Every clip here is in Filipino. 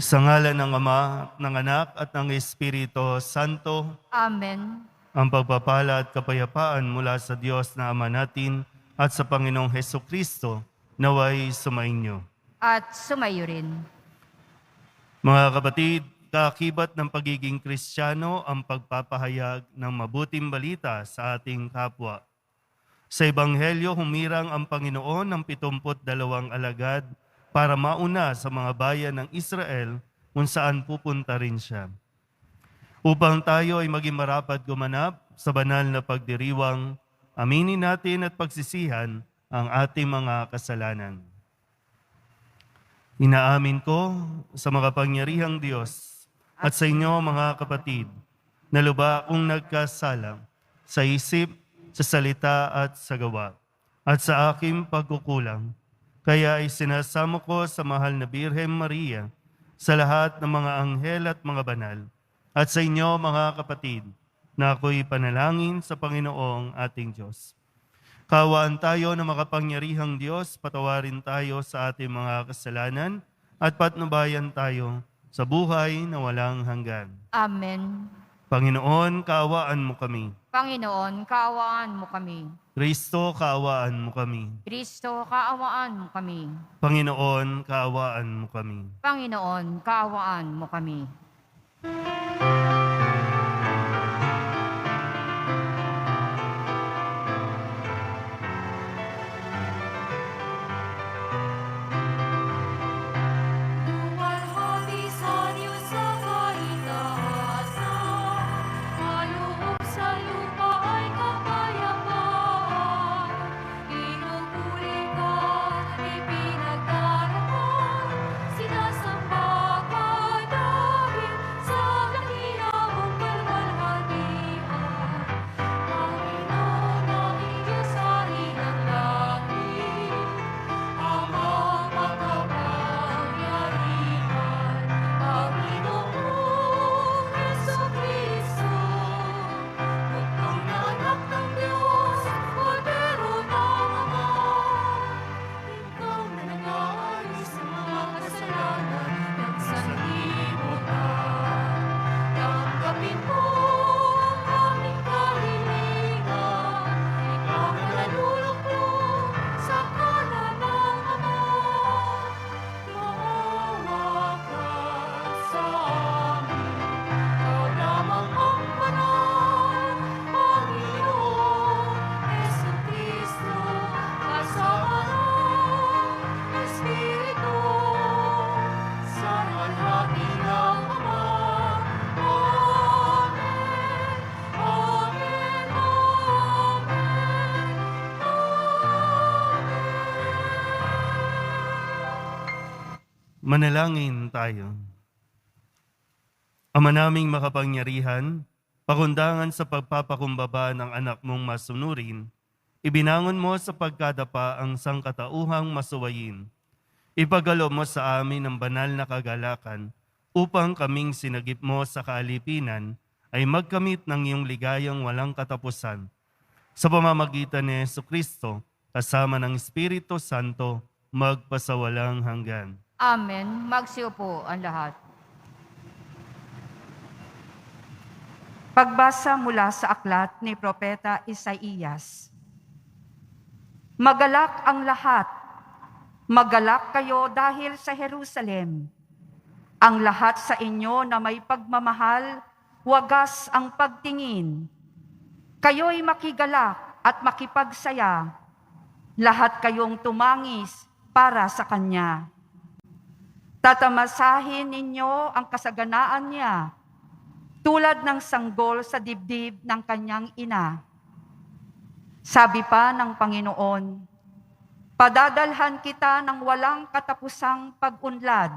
Sa ngalan ng Ama, ng Anak, at ng Espiritu Santo, Amen. ang pagpapala at kapayapaan mula sa Diyos na Ama natin at sa Panginoong Hesukristo naway sumainyo. At sumayo rin. Mga kapatid, kaakibat ng pagiging Kristiyano ang pagpapahayag ng mabuting balita sa ating kapwa. Sa Ebanghelyo, humirang ang Panginoon ng 72 alagad para mauna sa mga bayan ng Israel kung saan pupunta rin siya. Upang tayo ay maging marapat gumanap sa banal na pagdiriwang, aminin natin at pagsisihan ang ating mga kasalanan. Inaamin ko sa makapangyarihang Diyos at sa inyo mga kapatid, na lubha akong nagkasala sa isip, sa salita at sa gawa, at sa aking pagkukulang. Kaya ay sinasamo ko sa mahal na Birhen Maria, sa lahat ng mga anghel at mga banal, at sa inyo mga kapatid, na ako'y panalangin sa Panginoong ating Diyos. Kaawaan tayo na makapangyarihang Diyos, patawarin tayo sa ating mga kasalanan, at patnubayan tayo sa buhay na walang hanggan. Amen. Panginoon, kaawaan mo kami. Panginoon, kaawaan mo kami. Kristo, kaawaan mo kami. Kristo, kaawaan mo kami. Panginoon, kaawaan mo kami. Panginoon, kaawaan mo kami. Luwalhati sa Diyos sa kaitaasan, kaloob sa lupa ay kapayapaan. Pinupuri ka, ipinagdarasal, sinasamba ka dahil sa dakilang kalwalhatian. Panginoon ang Diyos hari ng langit, Amang makapangyarihan, Panginoong Hesukristo, bugtong na anak ng Diyos, kordero ng Ama. Ikaw na nag-aalis sa mga kasalanan ng sanlibutan. Tanggapin mo ang aming kahilingan, ikaw na naluluklok sa kanan ng Ama. Maawa ka sa amin, ikaw lamang ang banal, Panginoong Hesukristo, kasama ng Espiritu, sa alhati ng Ama. Amen, amen, Manalangin tayo. Ama naming makapangyarihan, pakundangan sa pagpapakumbaba ng anak mong masunurin, ibinangon mo sa pagkadapa ang sangkatauhang masuwayin. Ipagalo mo sa amin ang banal na kagalakan upang kaming sinagip mo sa kaalipinan ay magkamit ng iyong ligayang walang katapusan. Sa pamamagitan ni Jesucristo, kasama ng Espiritu Santo, magpasawalang hanggan. Amen. Magsiupo ang lahat. Pagbasa mula sa aklat ni Propeta Isaías. Magalak ang lahat. Magalak kayo dahil sa Jerusalem. Ang lahat sa inyo na may pagmamahal, wagas ang pagtingin. Kayo'y makigalak at makipagsaya. Lahat kayong tumangis para sa Kanya. Tatamasahin ninyo ang kasaganaan niya, tulad ng sanggol sa dibdib ng kanyang ina. Sabi pa ng Panginoon, padadalhan kita ng walang katapusang pag-unlad.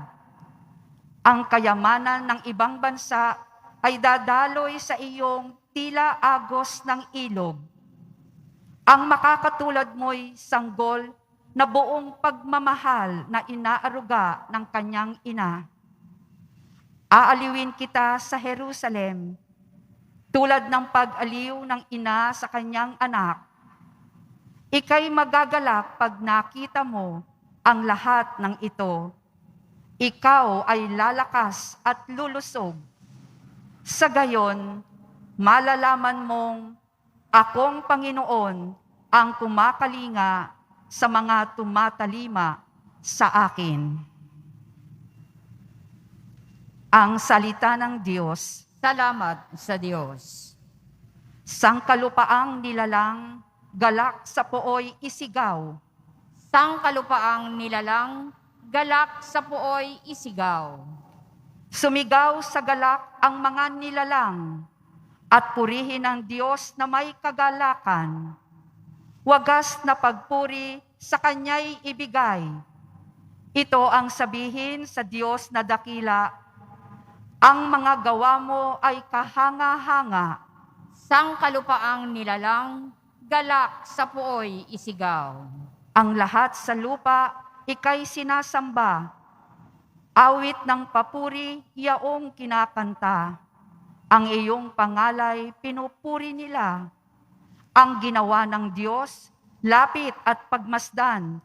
Ang kayamanan ng ibang bansa ay dadaloy sa iyong tila agos ng ilog. Ang makakatulad mo'y sanggol na buong pagmamahal na inaaruga ng kanyang ina. Aaliwin kita sa Jerusalem, tulad ng pag-aliw ng ina sa kanyang anak. Ika'y magagalak pag nakita mo ang lahat ng ito. Ikaw ay lalakas at lulusog. Sa gayon, malalaman mong akong Panginoon ang kumakalinga sa mga tumatalima sa akin. Ang salita ng Diyos. Salamat sa Diyos. Sangkalupaang nilalang, galak sa pooy isigaw. Sangkalupaang nilalang, galak sa pooy isigaw. Sumigaw sa galak ang mga nilalang, at purihin ang Diyos na may kagalakan. Wagas na pagpuri sa Kanya'y ibigay. Ito ang sabihin sa Diyos na dakila, ang mga gawa mo ay kahanga-hanga. Sangkalupaang nilalang, galak sa pooy isigaw. Ang lahat sa lupa, ika'y sinasamba. Awit ng papuri, yaong kinakanta. Ang iyong pangalay, pinupuri nila. Ang ginawa ng Diyos, lapit at pagmasdan.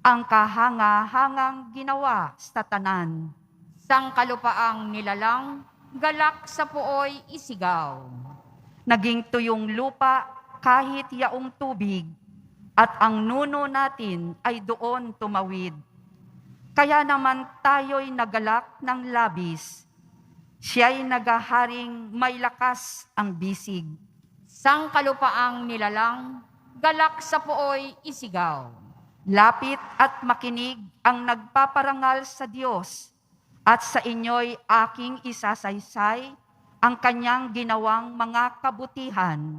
Ang kahanga-hangang ginawa sa tanan. Sangkalupaang nilalang, galak sa pooy isigaw. Naging tuyong lupa kahit yaong tubig, at ang nuno natin ay doon tumawid. Kaya naman tayo'y nagalak ng labis. Siya'y nagaharing may lakas ang bisig. Sangkalupaang nilalang, galak sa pooy isigaw. Lapit at makinig ang nagpaparangal sa Diyos, at sa inyo'y aking isasaysay ang kanyang ginawang mga kabutihan.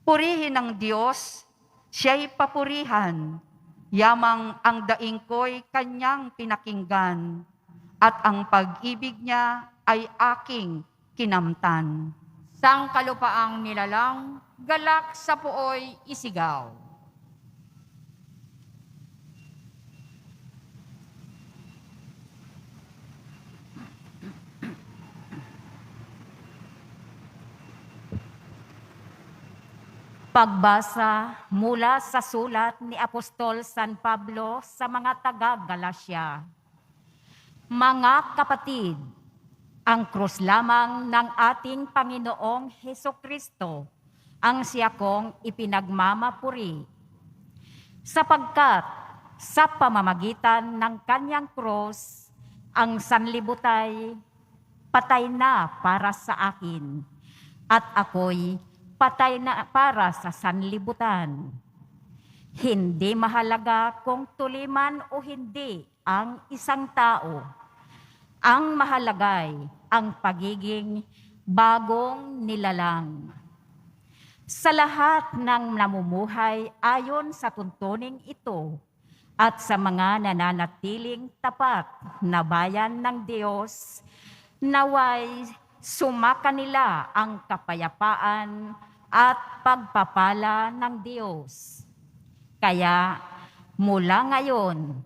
Purihin ng Diyos, siya'y papurihan. Yamang ang daing ko'y kanyang pinakinggan, at ang pag-ibig niya ay aking kinamtan. Sangkalupaang nilalang, galak sa pooy isigaw. Pagbasa mula sa sulat ni Apostol San Pablo sa mga taga-Galasya. Mga kapatid, ang krus lamang ng ating Panginoong Hesukristo ang siya kong ipinagmamapuri. Sapagkat sa pamamagitan ng kanyang krus, ang sanlibutay patay na para sa akin, at ako'y patay na para sa sanlibutan. Hindi mahalaga kung tuliman o hindi ang isang tao. Ang mahalagay ang pagiging bagong nilalang. Sa lahat ng namumuhay ayon sa tuntuning ito at sa mga nananatiling tapat na bayan ng Diyos, naway sumaka nila ang kapayapaan at pagpapala ng Diyos. Kaya mula ngayon,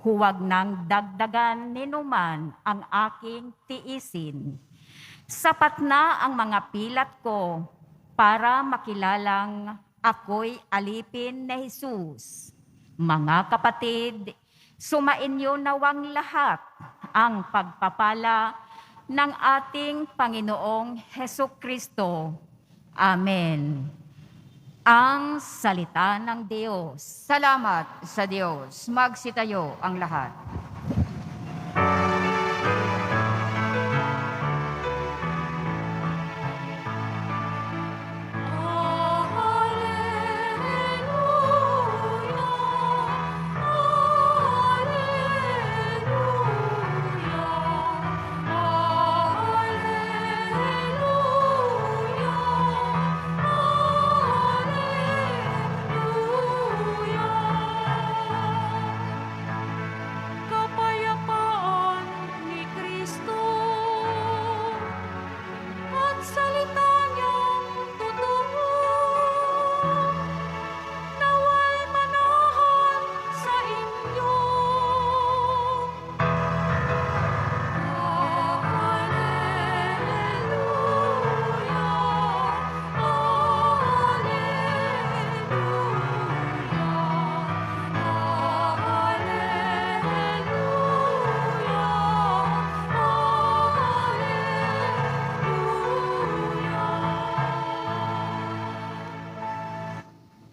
huwag nang dagdagan ninuman ang aking tiisin. Sapat na ang mga pilat ko para makilalang ako'y alipin ni Jesus. Mga kapatid, sumainyo nawang lahat ang pagpapala ng ating Panginoong Hesukristo. Amen. Ang salita ng Diyos. Salamat sa Diyos. Magsitayo ang lahat. Alleluia.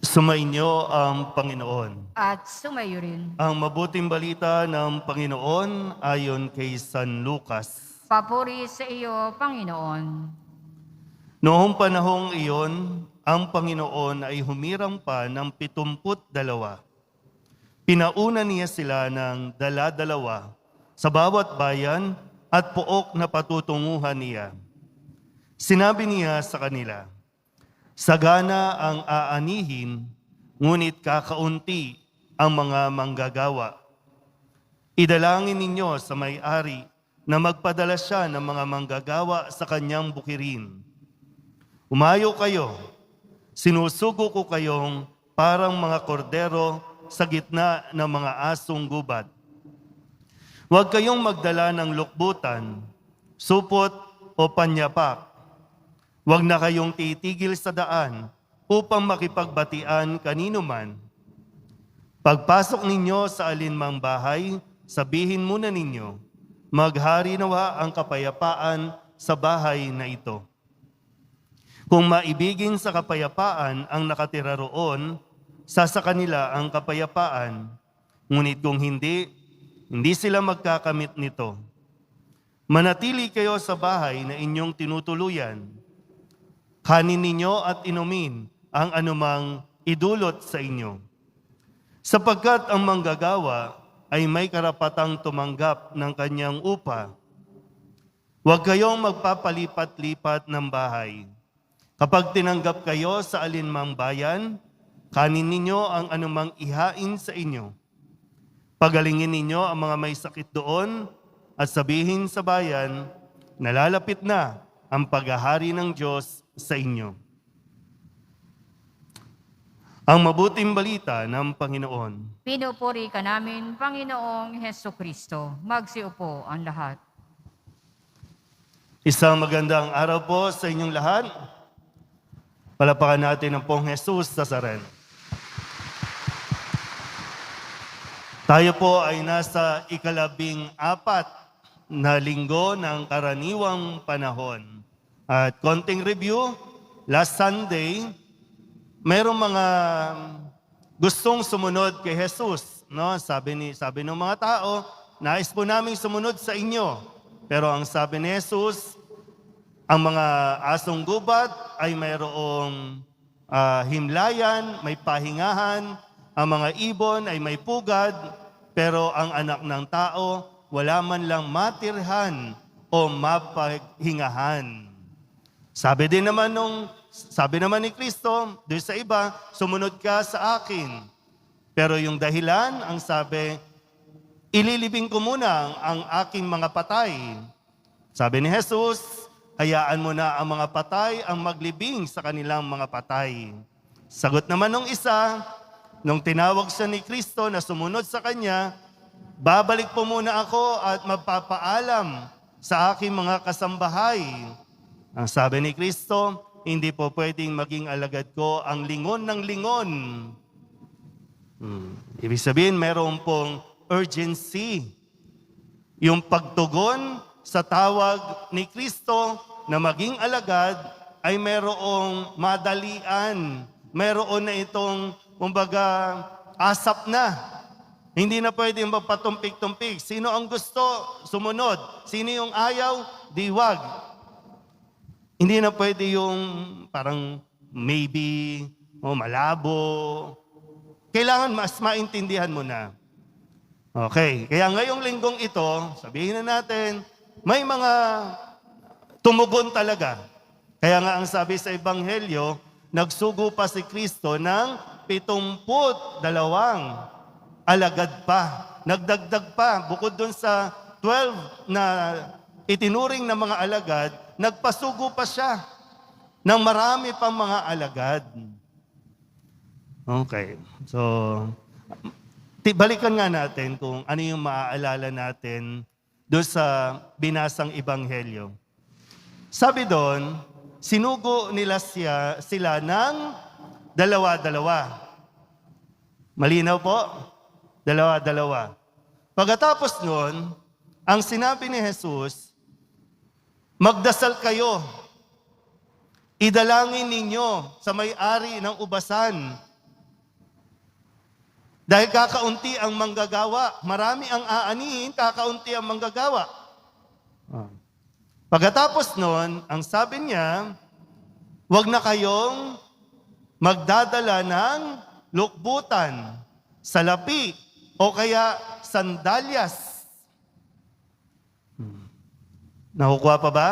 Sumainyo ang Panginoon. At sumayo rin. Ang mabuting balita ng Panginoon ayon kay San Lucas. Papuri sa iyo, Panginoon. Noong panahong iyon, ang Panginoon ay humirang pa ng 72. Pinauna niya sila ng dala-dalawa sa bawat bayan at pook na patutunguhan niya. Sinabi niya sa kanila, sagana ang aanihin, ngunit kakaunti ang mga manggagawa. Idalangin ninyo sa may-ari na magpadala siya ng mga manggagawa sa kanyang bukirin. Umayo kayo, sinusugo ko kayong parang mga kordero sa gitna ng mga asong gubat. Huwag kayong magdala ng lukbutan, supot o panyapak. Huwag na kayong titigil sa daan upang makipagbatian kanino man. Pagpasok ninyo sa alinmang bahay, sabihin muna ninyo, maghari nawa ang kapayapaan sa bahay na ito. Kung maibigin sa kapayapaan ang nakatira roon, sa kanila ang kapayapaan. Ngunit kung hindi sila magkakamit nito. Manatili kayo sa bahay na inyong tinutuluyan. Kanin ninyo at inumin ang anumang idulot sa inyo. Sapagkat ang manggagawa ay may karapatang tumanggap ng kanyang upa. Huwag kayong magpapalipat-lipat ng bahay. Kapag tinanggap kayo sa alinmang bayan, kanin ninyo ang anumang ihain sa inyo. Pagalingin ninyo ang mga may sakit doon at sabihin sa bayan, nalalapit na ang paghahari ng Diyos sa inyo. Ang mabuting balita ng Panginoon. Pinupuri ka namin, Panginoong Heso Kristo. Magsiupo ang lahat. Isang magandang araw po sa inyong lahat. Palapakan natin ang pong Jesus Nazareno. Tayo po ay nasa 14 na linggo ng karaniwang panahon. At konting review, last Sunday, mayroong mga gustong sumunod kay Jesus. No? Sabi ng mga tao, nais po namin sumunod sa inyo. Pero ang sabi ni Jesus, ang mga asong gubat ay mayroong himlayan, may pahingahan, ang mga ibon ay may pugad, pero ang anak ng tao wala man lang matirhan o mapaghingahan. Sabi naman ni Kristo, doon sa iba, sumunod ka sa akin. Pero yung dahilan, ang sabi, ililibing ko muna ang aking mga patay. Sabi ni Jesus, hayaan mo na ang mga patay ang maglibing sa kanilang mga patay. Sagot naman ng isa, nung tinawag siya ni Kristo na sumunod sa kanya, babalik po muna ako at magpapaalam sa aking mga kasambahay. Ang sabi ni Kristo, hindi po pwedeng maging alagad ko ang lingon ng lingon. Ibig sabihin, meron pong urgency. Yung pagtugon sa tawag ni Kristo na maging alagad ay merong madalian. Meron na itong, kumbaga, asap na. Hindi na pwedeng magpatumpik-tumpik. Sino ang gusto? Sumunod. Sino yung ayaw? Diwag. Hindi na pwede yung parang maybe, o malabo. Kailangan mas maintindihan mo na. Okay, kaya ngayong linggong ito, sabihin na natin, may mga tumugon talaga. Kaya nga ang sabi sa Ebanghelyo, nagsugo pa si Kristo ng 72 alagad pa. Nagdagdag pa, bukod dun sa 12 na itinuring na mga alagad, nagpasugo pa siya ng marami pang mga alagad. Okay, so balikan nga natin kung ano yung maaalala natin doon sa binasang Ebanghelyo. Sabi doon, sinugo nila sila ng dalawa-dalawa. Malinaw po? Dalawa-dalawa. Pagkatapos noon, ang sinabi ni Jesus, magdasal kayo. Idalangin ninyo sa may-ari ng ubasan Dahil kakaunti ang manggagawa. Marami ang aanihin, kakaunti ang manggagawa. Pagkatapos nun, ang sabi niya, huwag na kayong magdadala ng lukbutan, salapi, o kaya sandalyas. Nakukuha pa ba?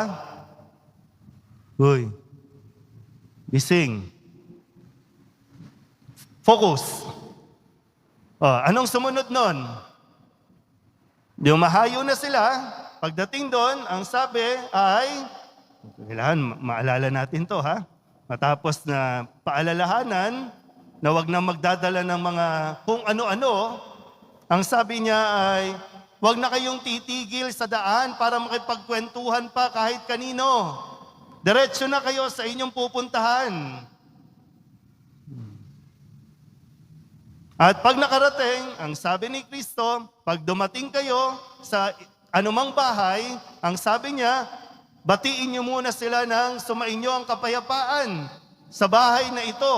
Uy, gising. Focus. Anong sumunod nun? Mahayo na sila. Pagdating doon, ang sabi ay, kailangan maalala natin to ha. Matapos na paalalahanan na wag na magdadala ng mga kung ano-ano, ang sabi niya ay, wag na kayong titigil sa daan para makipagkwentuhan pa kahit kanino. Diretso na kayo sa inyong pupuntahan. At pag nakarating, ang sabi ni Kristo, pag dumating kayo sa anumang bahay, ang sabi niya, batiin niyo muna sila ng sumainyo ang kapayapaan sa bahay na ito.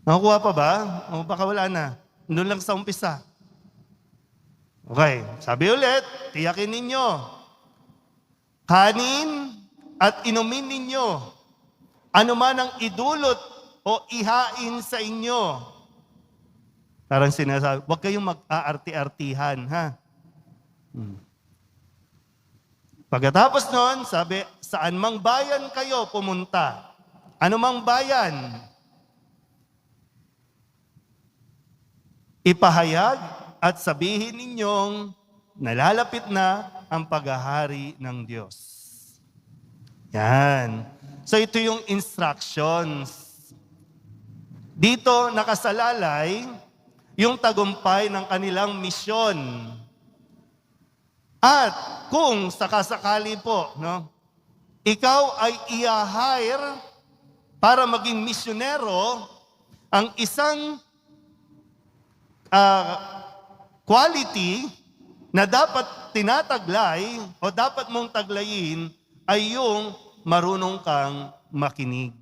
Nakukuha pa ba? O baka wala na. Doon lang sa umpisa. Okay, sabi ulit, tiyakin ninyo. Kanin at inumin ninyo. Ano man ang idulot o ihain sa inyo. Parang sinasabi, huwag kayong mag-aarti-artihan, ha? Pagkatapos nun, sabi, saan mang bayan kayo pumunta? Ano mang bayan? Ipahayag at sabihin ninyong nalalapit na ang paghahari ng Diyos. Yan. So ito yung instructions. Dito nakasalalay yung tagumpay ng kanilang misyon. At kung sakasakali po, no, ikaw ay i-hire para maging misyonero, ang isang quality na dapat tinataglay o dapat mong taglayin ay yung marunong kang makinig.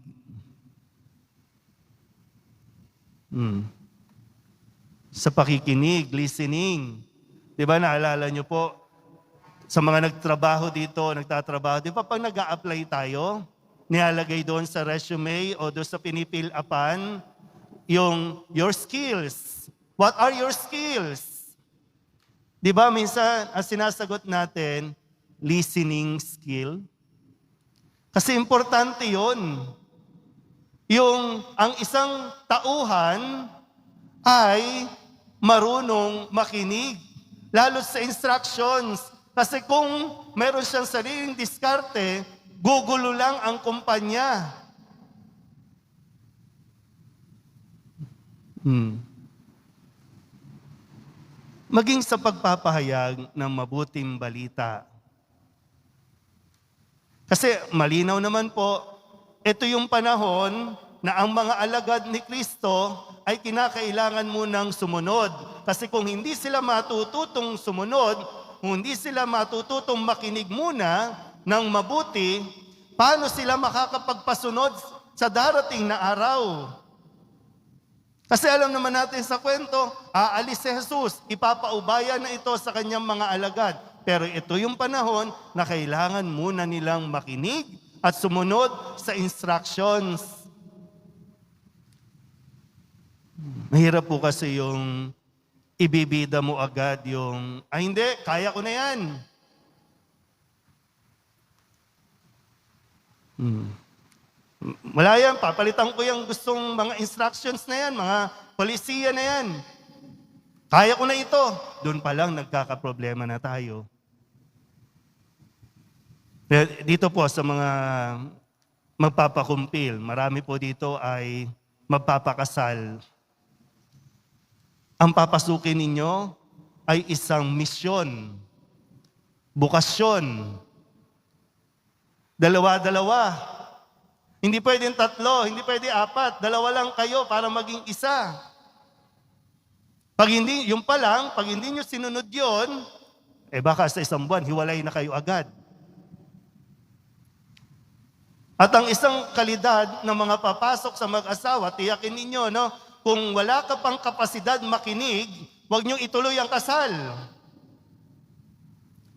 Sa pakikinig, listening. Di ba naalala nyo po, sa mga nagtatrabaho dito, di ba pag nag-a-apply tayo, nilalagay doon sa resume o doon sa pinipil-upan yung your skills. What are your skills? Di ba minsan, ang sinasagot natin, listening skill? Kasi importante yun. Ang isang tauhan ay marunong makinig, lalo sa instructions. Kasi kung meron siyang sariling diskarte, gugulo lang ang kumpanya. Maging sa pagpapahayag ng mabuting balita. Kasi malinaw naman po, ito yung panahon na ang mga alagad ni Kristo ay kinakailangan munang sumunod. Kasi kung hindi sila matututong sumunod, kung hindi sila matututong makinig muna ng mabuti, paano sila makakapagpasunod sa darating na araw? Kasi alam naman natin sa kwento, aalis si Jesus, ipapaubaya na ito sa kanyang mga alagad. Pero ito yung panahon na kailangan muna nilang makinig at sumunod sa instructions. Mahirap po kasi yung ibibida mo agad yung, hindi, kaya ko na yan. Wala yan, papalitan ko yung gustong mga instructions na yan, mga polisiya na yan. Kaya ko na ito. Doon pa lang nagkakaproblema na tayo. Dito po sa mga magpapakumpil, marami po dito ay magpapakasal. Ang papasukin ninyo ay isang misyon, bukasyon. Dalawa-dalawa. Hindi pwedeng 3, hindi pwede 4. 2 lang kayo para maging isa. Pag hindi, yung pa lang, pag hindi nyo sinunod yun, baka sa isang buwan, hiwalay na kayo agad. At ang isang kalidad ng mga papasok sa mag-asawa, tiyakin ninyo, no? kung wala ka pang kapasidad makinig, huwag niyong ituloy ang kasal.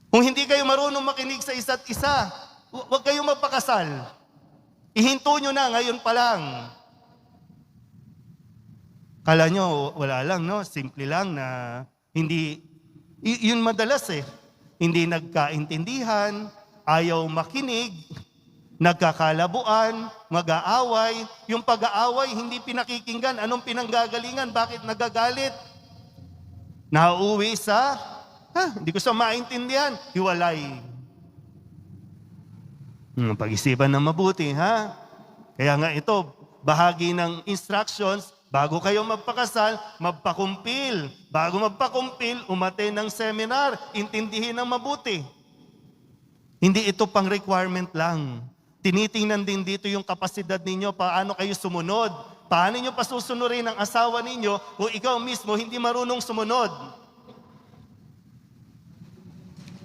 Kung hindi kayo marunong makinig sa isa't isa, huwag kayong magpakasal. Ihinto nyo na ngayon pa lang. Kala nyo, wala lang, no? Simple lang na hindi, yun madalas hindi nagkaintindihan, ayaw makinig, nagkakalabuan, mag-aaway. Yung pag-aaway, hindi pinakikinggan. Anong pinanggagalingan? Bakit nagagalit? Nauuwi sa, hindi ko siya maintindihan, hiwalay. Pag-isipan ng mabuti, ha? Kaya nga ito, bahagi ng instructions, bago kayo magpakasal, magpakumpil. Bago magpakumpil, umate ng seminar, intindihin ng mabuti. Hindi ito pang requirement lang. Tinitingnan din dito yung kapasidad ninyo, paano kayo sumunod. Paano nyo pasusunurin ang asawa ninyo kung ikaw mismo hindi marunong sumunod.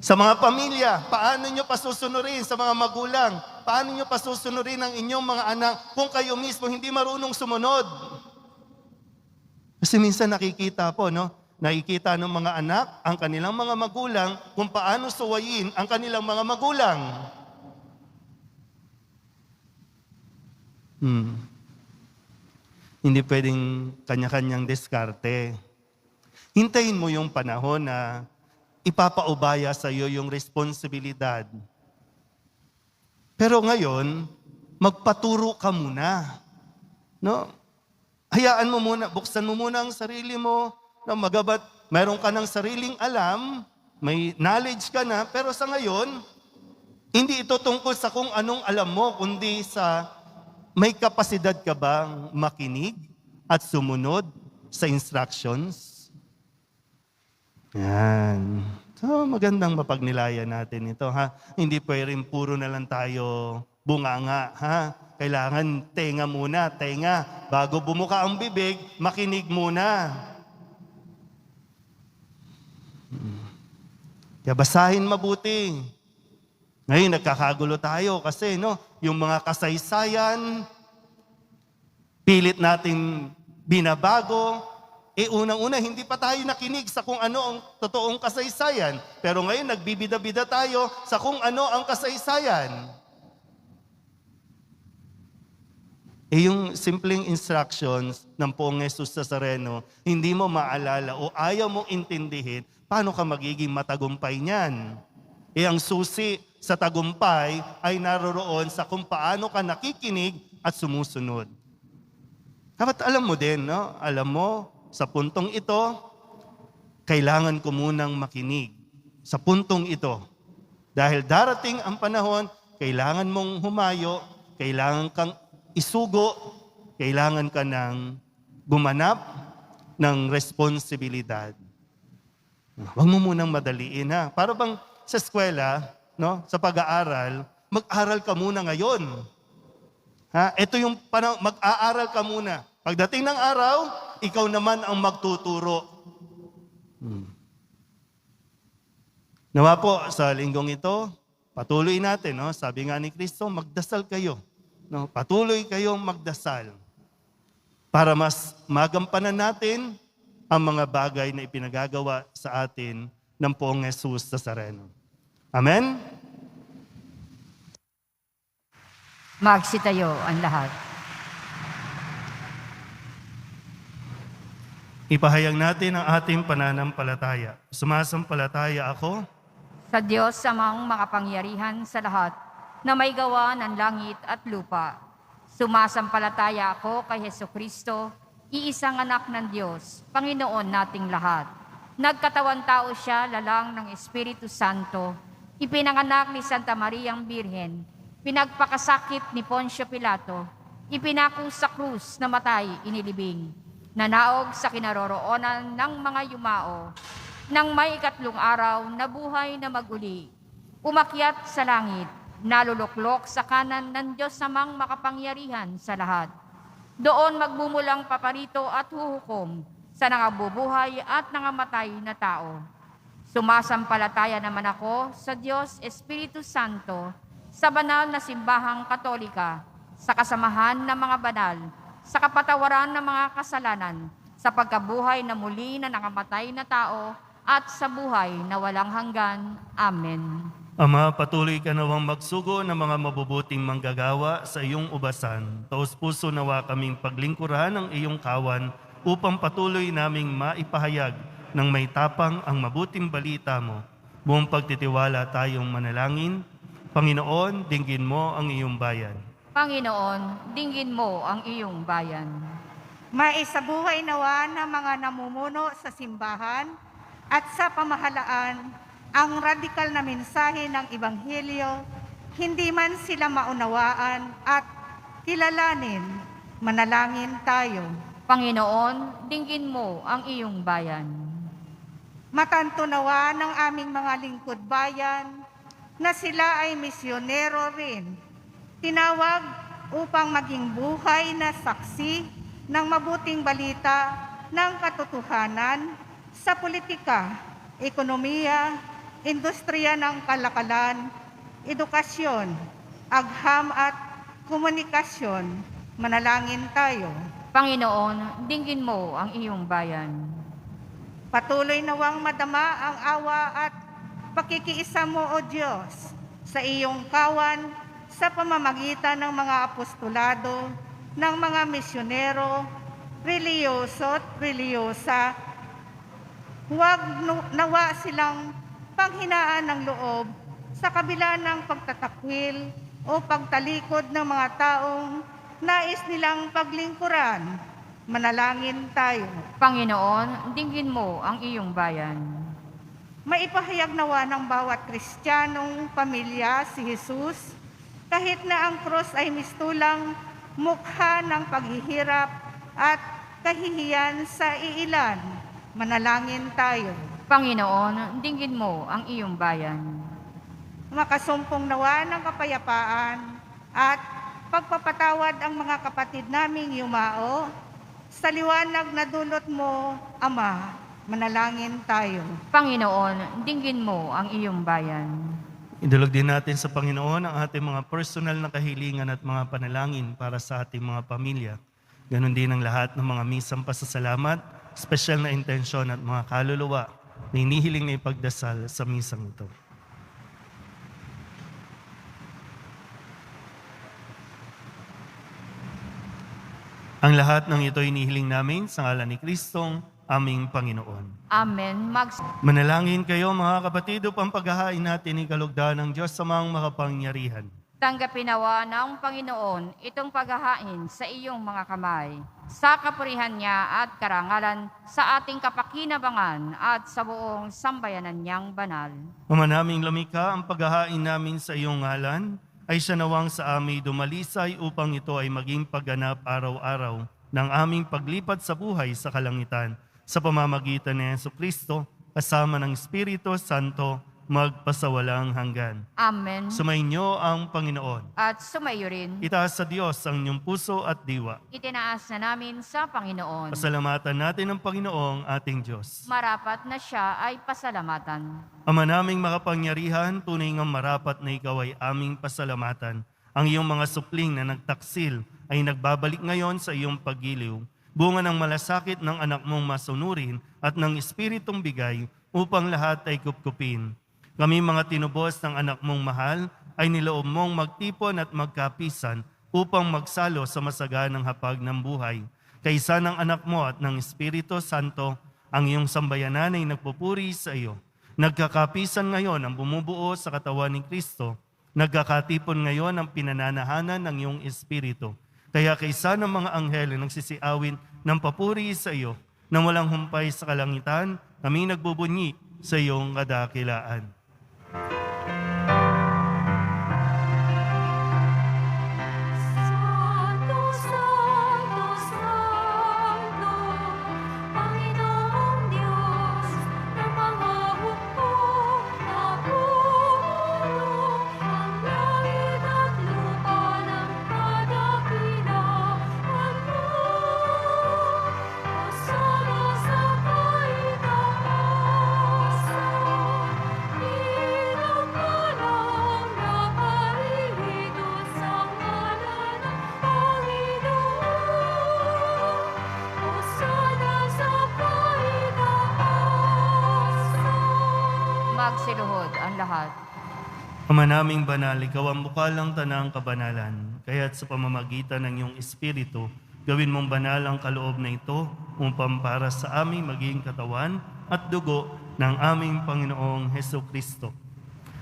Sa mga pamilya, paano nyo pasusunurin sa mga magulang? Paano nyo pasusunurin ang inyong mga anak kung kayo mismo hindi marunong sumunod? Kasi minsan nakikita po, no? Nakikita ng mga anak ang kanilang mga magulang kung paano suwayin ang kanilang mga magulang. Hindi pwedeng kanya-kanyang diskarte. Hintayin mo yung panahon na ipapaubaya sa iyo yung responsibilidad. Pero ngayon, magpaturo ka muna. No? Hayaan mo muna, buksan mo muna ang sarili mo, na magabat, mayroon ka ng sariling alam, may knowledge ka na, pero sa ngayon, hindi ito tungkol sa kung anong alam mo, kundi sa may kapasidad ka bang makinig at sumunod sa instructions? Yan. So, magandang mapagnilayan natin ito, ha? Hindi pwedeng puro na lang tayo bunganga, ha? Kailangan tenga muna, tenga. Bago bumuka ang bibig, makinig muna. Kaya basahin mabuti. Ngayon, nagkakagulo tayo kasi, no, yung mga kasaysayan, pilit natin binabago. Unang-una, hindi pa tayo nakinig sa kung ano ang totoong kasaysayan. Pero ngayon, nagbibida-bida tayo sa kung ano ang kasaysayan. Yung simpleng instructions ng Poong Jesus Nazareno, hindi mo maalala o ayaw mong intindihin, paano ka magiging matagumpay niyan? Ang susi sa tagumpay ay naroroon sa kung paano ka nakikinig at sumusunod. Dapat alam mo din, no? Alam mo, sa puntong ito, kailangan ko munang makinig. Sa puntong ito. Dahil darating ang panahon, kailangan mong humayo, kailangan kang isugo, kailangan ka ng gumanap ng responsibilidad. Huwag mo munang madaliin, ha? Para bang sa eskwela, no, sa pag-aaral, mag-aral ka muna ngayon. Ha? Ito yung mag-aaral ka muna. Pagdating ng araw, ikaw naman ang magtuturo. Nawa po, sa linggong ito, patuloy natin, no? Sabi nga ni Kristo, magdasal kayo. No, patuloy kayong magdasal para mas magampanan natin ang mga bagay na ipinagagawa sa atin ng Poong Jesus Nazareno. Amen? Magsitayo ang lahat. Ipahayag natin ang ating pananampalataya. Sumasampalataya ako Sa Diyos Amang makapangyarihan sa lahat, na may gawa ng langit at lupa. Sumasampalataya ako kay Hesukristo, iisang anak ng Diyos, Panginoon nating lahat. Nagkatawan tao siya, lalang ng Espiritu Santo, ipinanganak ni Santa Mariang Birhen, pinagpakasakit ni Poncio Pilato, ipinako sa krus na matay, inilibing, nanaog sa kinaroroonan ng mga yumao, nang may ikatlong araw na buhay na maguli, umakyat sa langit, naluluklok sa kanan ng Diyos Amang makapangyarihan sa lahat. Doon magbumulang paparito at huhukom sa nangabubuhay at nangamatay na tao. Sumasampalataya naman ako sa Diyos Espiritu Santo, sa banal na simbahang Katolika, sa kasamahan ng mga banal, sa kapatawaran ng mga kasalanan, sa pagkabuhay na muli na nakamatay na tao, at sa buhay na walang hanggan. Amen. Ama, patuloy ka nawang magsugo ng mga mabubuting manggagawa sa iyong ubasan. Taos puso nawa kaming paglingkuran ng iyong kawan upang patuloy naming maipahayag ng may tapang ang mabuting balita mo. Buong pagtitiwala tayong manalangin. Panginoon, dinggin mo ang iyong bayan. Panginoon, dinggin mo ang iyong bayan. Maisabuhay nawa ng mga namumuno sa simbahan at sa pamahalaan ang radikal na mensahe ng Ebanghelyo, hindi man sila maunawaan at kilalanin. Manalangin tayo. Panginoon, dinggin mo ang iyong bayan. Matanto nawa ng aming mga lingkod bayan na sila ay misyonero rin. Tinawag upang maging buhay na saksi ng mabuting balita ng katotohanan sa politika, ekonomiya, industriya ng kalakalan, edukasyon, agham at komunikasyon. Manalangin tayo. Panginoon, dinggin mo ang iyong bayan. Patuloy nawang madama ang awa at pakikiisa mo, O Diyos, sa iyong kawan sa pamamagitan ng mga apostolado, ng mga misyonero, reliyoso at reliyosa. Huwag nawa silang panghinaan ng loob sa kabila ng pagtatakwil o pagtalikod ng mga taong nais nilang paglingkuran. Manalangin tayo. Panginoon, dinggin mo ang iyong bayan. Maipahayag nawa ng bawat Kristiyanong pamilya si Jesus, kahit na ang krus ay mistulang mukha ng paghihirap at kahihiyan sa iilan. Manalangin tayo. Panginoon, dinggin mo ang iyong bayan. Makasumpong nawa ng kapayapaan at pagpapatawad ang mga kapatid naming yumao sa liwanag na dulot mo, Ama. Manalangin tayo. Panginoon, dinggin mo ang iyong bayan. Idulog din natin sa Panginoon ang ating mga personal na kahilingan at mga panalangin para sa ating mga pamilya. Ganon din ang lahat ng mga misang pasasalamat, special na intensyon at mga kaluluwa na hinihiling na ipagdasal sa misang ito. Ang lahat ng ito hinihiling namin sa ngalan ni Kristong aming Panginoon. Amen. Manalangin kayo mga kapatid upang paghahain natin ang kalugdan ng Diyos sa mga makapangyarihan. Tanggapin nawa ng Panginoon itong paghahain sa iyong mga kamay, sa kapurihan niya at karangalan, sa ating kapakinabangan at sa buong sambayanan niyang banal. Ama naming lumikha, ang paghahain namin sa iyong ngalan ay siya nawang sa amin dumalisay upang ito ay maging pagganap araw-araw ng aming paglipat sa buhay sa kalangitan sa pamamagitan ni Jesucristo kasama ng Espiritu Santo magpasawalang hanggan. Amen. Sumainyo ang Panginoon. At sumayo rin, Itaas sa Diyos ang inyong puso at diwa. itinaas na namin sa Panginoon. Pasalamatan natin ang Panginoong ating Diyos. Marapat na siya ay pasalamatan. Ama naming makapangyarihan, tunay ngang marapat na ikaw ay aming pasalamatan. Ang iyong mga supling na nagtaksil ay nagbabalik ngayon sa iyong paggiliw. Bunga ng malasakit ng anak mong masunurin at ng Espiritong bigay upang lahat ay kupkupin. Kami mga tinubos ng anak mong mahal ay niloob mong magtipon at magkapisan upang magsalo sa masaganang hapag ng buhay. Kaysa ng anak mo at ng Espiritu Santo, ang iyong sambayanan ay nagpupuri sa iyo. Nagkakapisan ngayon ang bumubuo sa katawan ni Kristo. Nagkakatipon ngayon ang pinananahanan ng iyong Espiritu. Kaya kaysa ng mga anghel na nagsisiawin ng papuri sa iyo, na walang humpay sa kalangitan, kami nagbubunyi sa iyong kadakilaan. Santo, Santo, Santo, Panginoong Diyos ng mga hukbo, napuno ang langit at lupa ng kadakilaan mo. Kasama sa kaitaasan, magsiluhod ang lahat. Ama naming banal, ikaw ang bukal ng tanang kabanalan. Kaya't sa pamamagitan ng iyong Espiritu, gawin mong banal ang kaloob na ito upang para sa aming maging katawan at dugo ng aming Panginoong Hesukristo.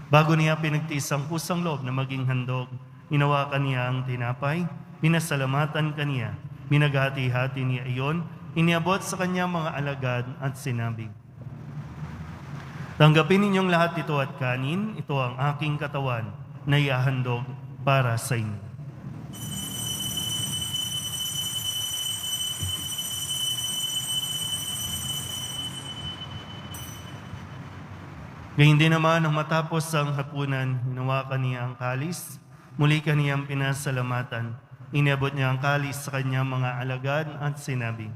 Bago niya pinagtiis ang pusang loob na maging handog, inawakan niya ang tinapay, pinasalamatan kaniya, minaghati-hati niya iyon, iniabot sa kanya mga alagad at sinabi, tanggapin ninyong lahat ito at kanin, ito ang aking katawan na iahandog para sa inyo. Gayun din naman, nang matapos ang hapunan, hinawakan niya ang kalis, muli kaniyang pinasalamatan. Iniabot niya ang kalis sa kanyang mga alagad at sinabi,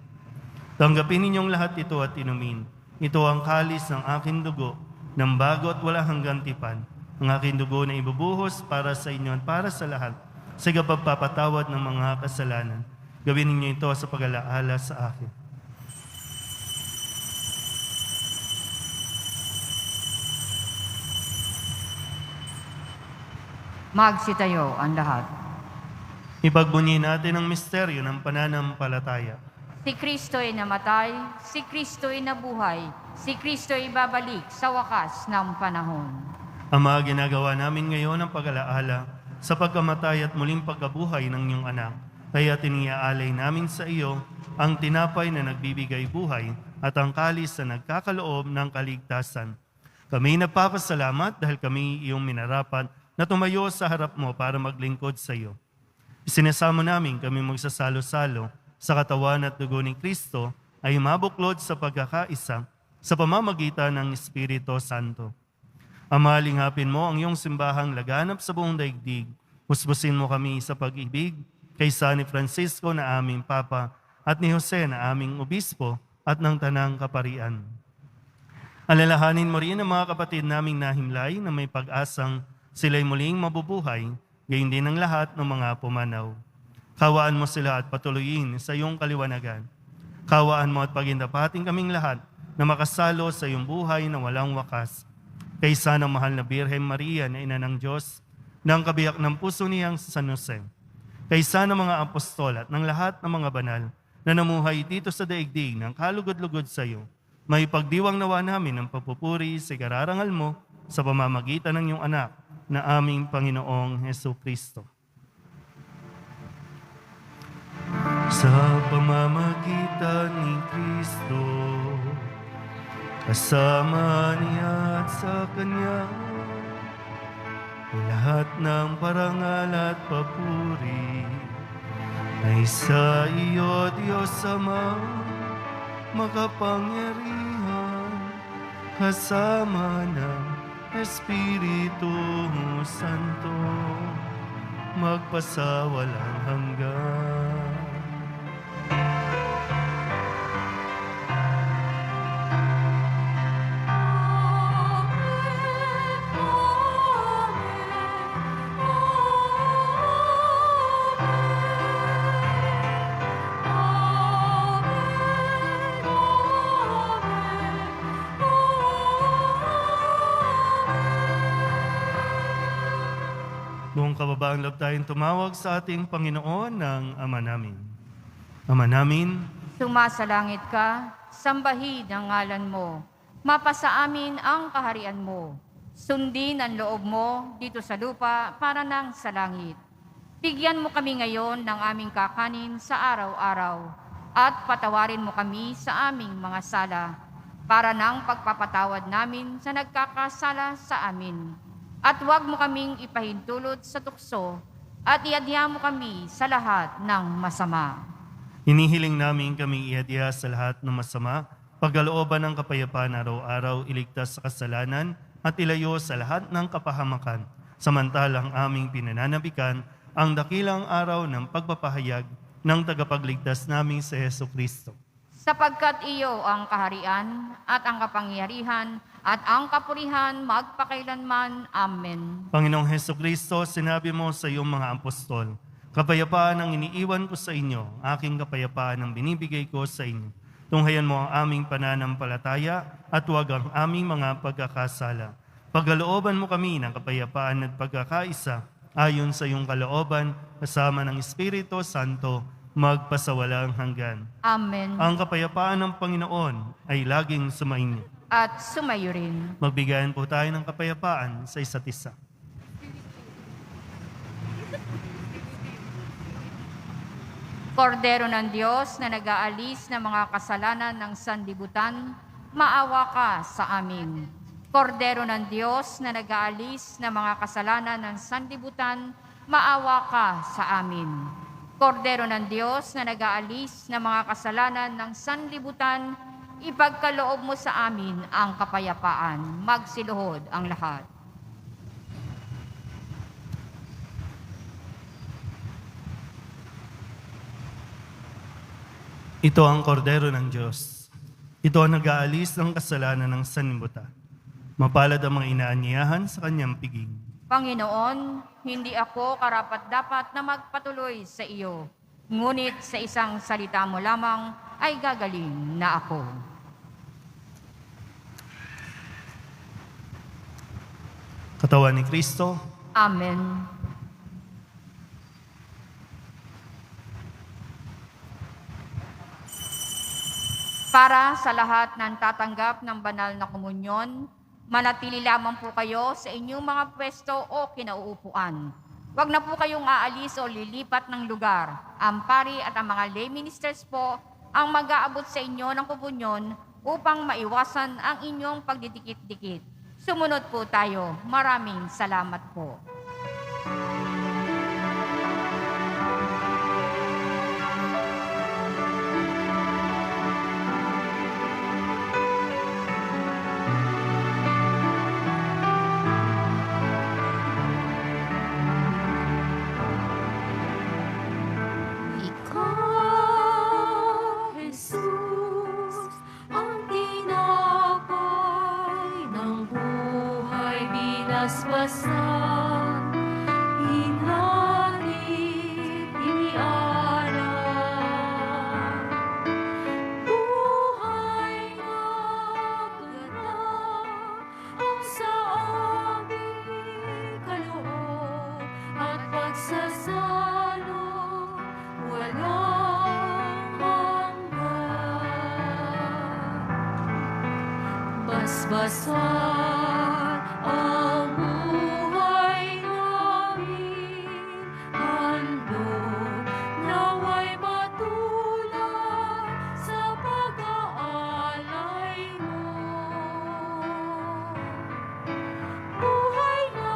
tanggapin ninyong lahat ito at inumin. Ito ang kalis ng aking dugo, ng bago at wala hanggang tipan. Ang aking dugo na ibubuhos para sa inyo at para sa lahat, sa pagpapatawad ng mga kasalanan. Gawin ninyo ito sa pag-alaala sa akin. Magsitayo ang lahat. Ipagbunyi natin ang misteryo ng pananampalataya. Si Kristo ay namatay, si Kristo ay nabuhay, si Kristo ay babalik sa wakas ng panahon. Ama, ginagawa namin ngayon ang pag-alaala sa pagkamatay at muling pagkabuhay ng iyong anak. Kaya tiniaalay namin sa iyo ang tinapay na nagbibigay buhay at ang kalis na nagkakaloob ng kaligtasan. Kami nagpapasalamat dahil kami iyong minarapat na tumayo sa harap mo para maglingkod sa iyo. Isinasamo namin kami magsasalo-salo sa katawan at dugo ni Kristo ay mabuklod sa pagkakaisa sa pamamagitan ng Espiritu Santo. Ama, lingapin mo ang iyong simbahang laganap sa buong daigdig. Husbusin mo kami sa pag-ibig kaysa ni Francisco na aming Papa at ni Jose na aming Obispo at ng Tanang Kaparian. Alalahanin mo rin ang mga kapatid naming nahimlay na may pag-asang sila'y muling mabubuhay, gayon din ang lahat ng mga pumanaw. Kawaan mo sila at patuloyin sa iyong kaliwanagan. Kawaan mo at pagindapating kaming lahat na makasalo sa iyong buhay na walang wakas. Kaysa ng mahal na Birhen Maria na ina ng Diyos, ng kabiyak ng puso niyang San Jose. Kaysa ng mga apostol at ng lahat ng mga banal na namuhay dito sa daigdig ng kalugod-lugod sa iyo, may pagdiwang nawa namin ang papupuri sa kararangal mo sa pamamagitan ng iyong anak na aming Panginoong Hesukristo. Sa pamamagitan ni Kristo, kasama niya at sa Kanya, lahat ng parangal at papuri ay sa iyo, Diyos Ama, makapangyarihan, kasama ng Espiritu Santo, magpasawalang hanggan. Buong kababaang loob tayong tumawag sa ating Panginoon ng Ama namin. Ama namin, Sumasalangit ka, sambahin ang ngalan mo. Mapasa amin ang kaharian mo. Sundin ang loob mo dito sa lupa para nang sa langit. Bigyan mo kami ngayon ng aming kakanin sa araw-araw at patawarin mo kami sa aming mga sala para nang pagpapatawad namin sa nagkakasala sa amin. At huwag mo kaming ipahintulot sa tukso at iadya mo kami sa lahat ng masama. hinihiling namin kami iadya sa lahat ng masama, pagkalooban ng kapayapaan araw-araw, iligtas sa kasalanan at ilayo sa lahat ng kapahamakan, samantalang aming pinananabikan ang dakilang araw ng pagpapahayag ng tagapagligtas naming si Hesukristo. Sapagkat iyo ang kaharian at ang kapangyarihan at ang kapurihan magpakailanman. Amen. Panginoong Hesukristo, sinabi mo sa iyong mga apostol, kapayapaan ang iniiwan ko sa inyo, aking kapayapaan ang binibigay ko sa inyo. Tunghayan mo ang aming pananampalataya at huwag ang aming mga pagkakasala. Pagkalooban mo kami ng kapayapaan at pagkakaisa ayon sa iyong kalooban kasama ng Espiritu Santo magpasawalang hanggan. Amen. Ang kapayapaan ng Panginoon ay laging sumainyo. At sumayo rin. Magbigayan po tayo ng kapayapaan sa isa't isa. Kordero ng Diyos na nag-aalis ng mga kasalanan ng sanlibutan, maawa ka sa amin. Kordero ng Diyos na nag-aalis ng mga kasalanan ng sanlibutan, maawa ka sa amin. Kordero ng Diyos na nag-aalis ng mga kasalanan ng sanlibutan, ipagkaloob mo sa amin ang kapayapaan. Magsiluhod ang lahat. Ito ang kordero ng Diyos. Ito ang nag-aalis ng kasalanan ng sanlibutan. Mapalad ang mga inaanyayahan sa kanyang piging. Panginoon, hindi ako karapat-dapat na magpatuloy sa iyo. Ngunit sa isang salita mo lamang ay gagaling na ako. Katawan ni Kristo, Amen. Para sa lahat ng tatanggap ng banal na komunyon, manatili lamang po kayo sa inyong mga pwesto o kinauupuan. Huwag na po kayong aalis o lilipat ng lugar. Ang pari at ang mga lay ministers po ang mag-aabot sa inyo ng komunyon upang maiwasan ang inyong pagdidikit-dikit. Sumunod po tayo. Maraming salamat po. Ikaw, Jesus, ang tinapay ng buhay binasbasan, hinatid inialay. Buhay na ganap ang sa aming kaloob at pagsasalo walang hanggan. Basbasan ang buhay namin, handog naway matulad sa pag-aalay mo. Buhay na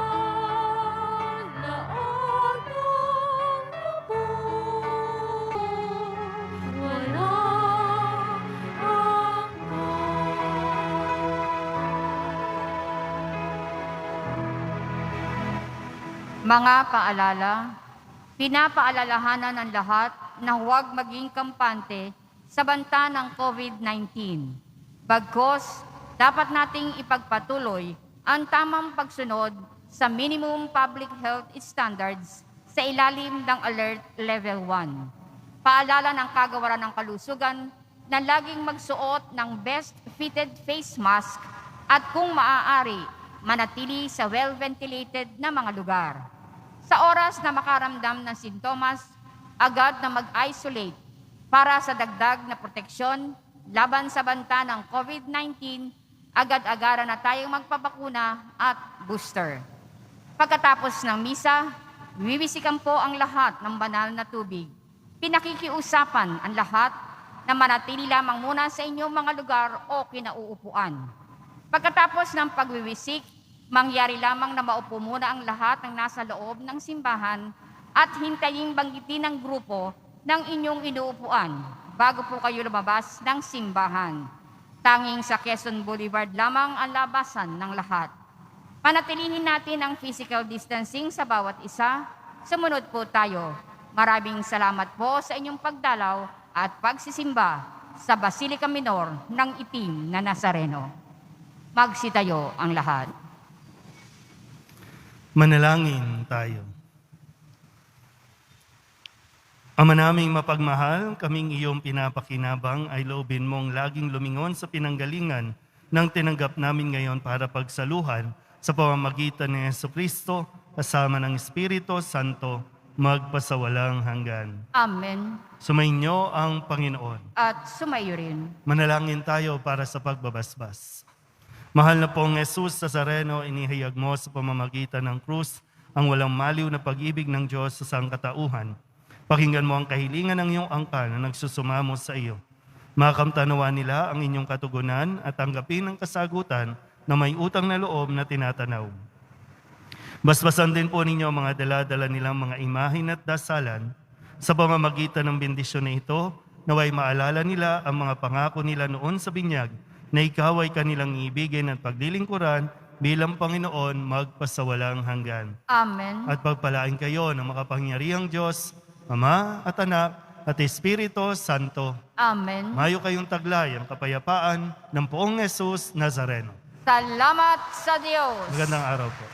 lahat ng lubos, walang Mga paalala, pinapaalalahanan ng lahat na huwag maging kampante sa banta ng COVID-19. Bagkus, dapat nating ipagpatuloy ang tamang pagsunod sa minimum public health standards sa ilalim ng Alert Level 1. Paalala ng Kagawaran ng Kalusugan na laging magsuot ng best fitted face mask at kung maaari, manatili sa well-ventilated na mga lugar. Sa oras na makaramdam ng sintomas, agad na mag-isolate para sa dagdag na proteksyon laban sa banta ng COVID-19, agad-agaran na tayong magpabakuna at booster. Pagkatapos ng misa, wiwisikan po ang lahat ng banal na tubig. Pinakikiusapan ang lahat na manatili lamang muna sa inyong mga lugar o kinauupuan. Pagkatapos ng pagwiwisik, mangyari lamang na maupo muna ang lahat ng nasa loob ng simbahan at hintayin banggitin ng grupo ng inyong inuupuan bago po kayo lumabas ng simbahan. Tanging sa Quezon Boulevard lamang ang labasan ng lahat. Panatilihin natin ang physical distancing sa bawat isa. Sumunod po tayo. Maraming salamat po sa inyong pagdalaw at pagsisimba sa Basilica Minor ng Itim na Nazareno. Magsitayo ang lahat. manalangin tayo. Ama naming mapagmahal, kaming iyong pinapakinabang ay loobin mong laging lumingon sa pinanggalingan ng tinanggap namin ngayon para pagsaluhan sa pamamagitan ni Jesucristo kasama ng Espiritu Santo magpasawalang hanggan. Amen. Sumainyo ang Panginoon. At sumayo rin. Manalangin tayo para sa pagbabasbas. Mahal na pong Jesus Nazareno, inihayag mo sa pamamagitan ng krus ang walang maliw na pag-ibig ng Diyos sa sangkatauhan. Pakinggan mo ang kahilingan ng iyong angkan na nagsusumamo sa iyo. Makamtanawa nila ang inyong katugunan at tanggapin ang kasagutan na may utang na loob na tinatanaw. Basbasan din po ninyo ang mga dala-dala nilang mga imahin at dasalan sa pamamagitan ng bendisyon na ito, naway maalala nila ang mga pangako nila noon sa binyag na ikaw ay kanilang ibigin at paglilingkuran bilang Panginoon magpasawalang hanggan. Amen. At pagpalain kayo ng makapangyarihang Diyos, Ama at Anak at Espiritu Santo. Amen. Mayo kayong taglay ang kapayapaan ng poong Jesus Nazareno. Salamat sa Diyos. Magandang araw po.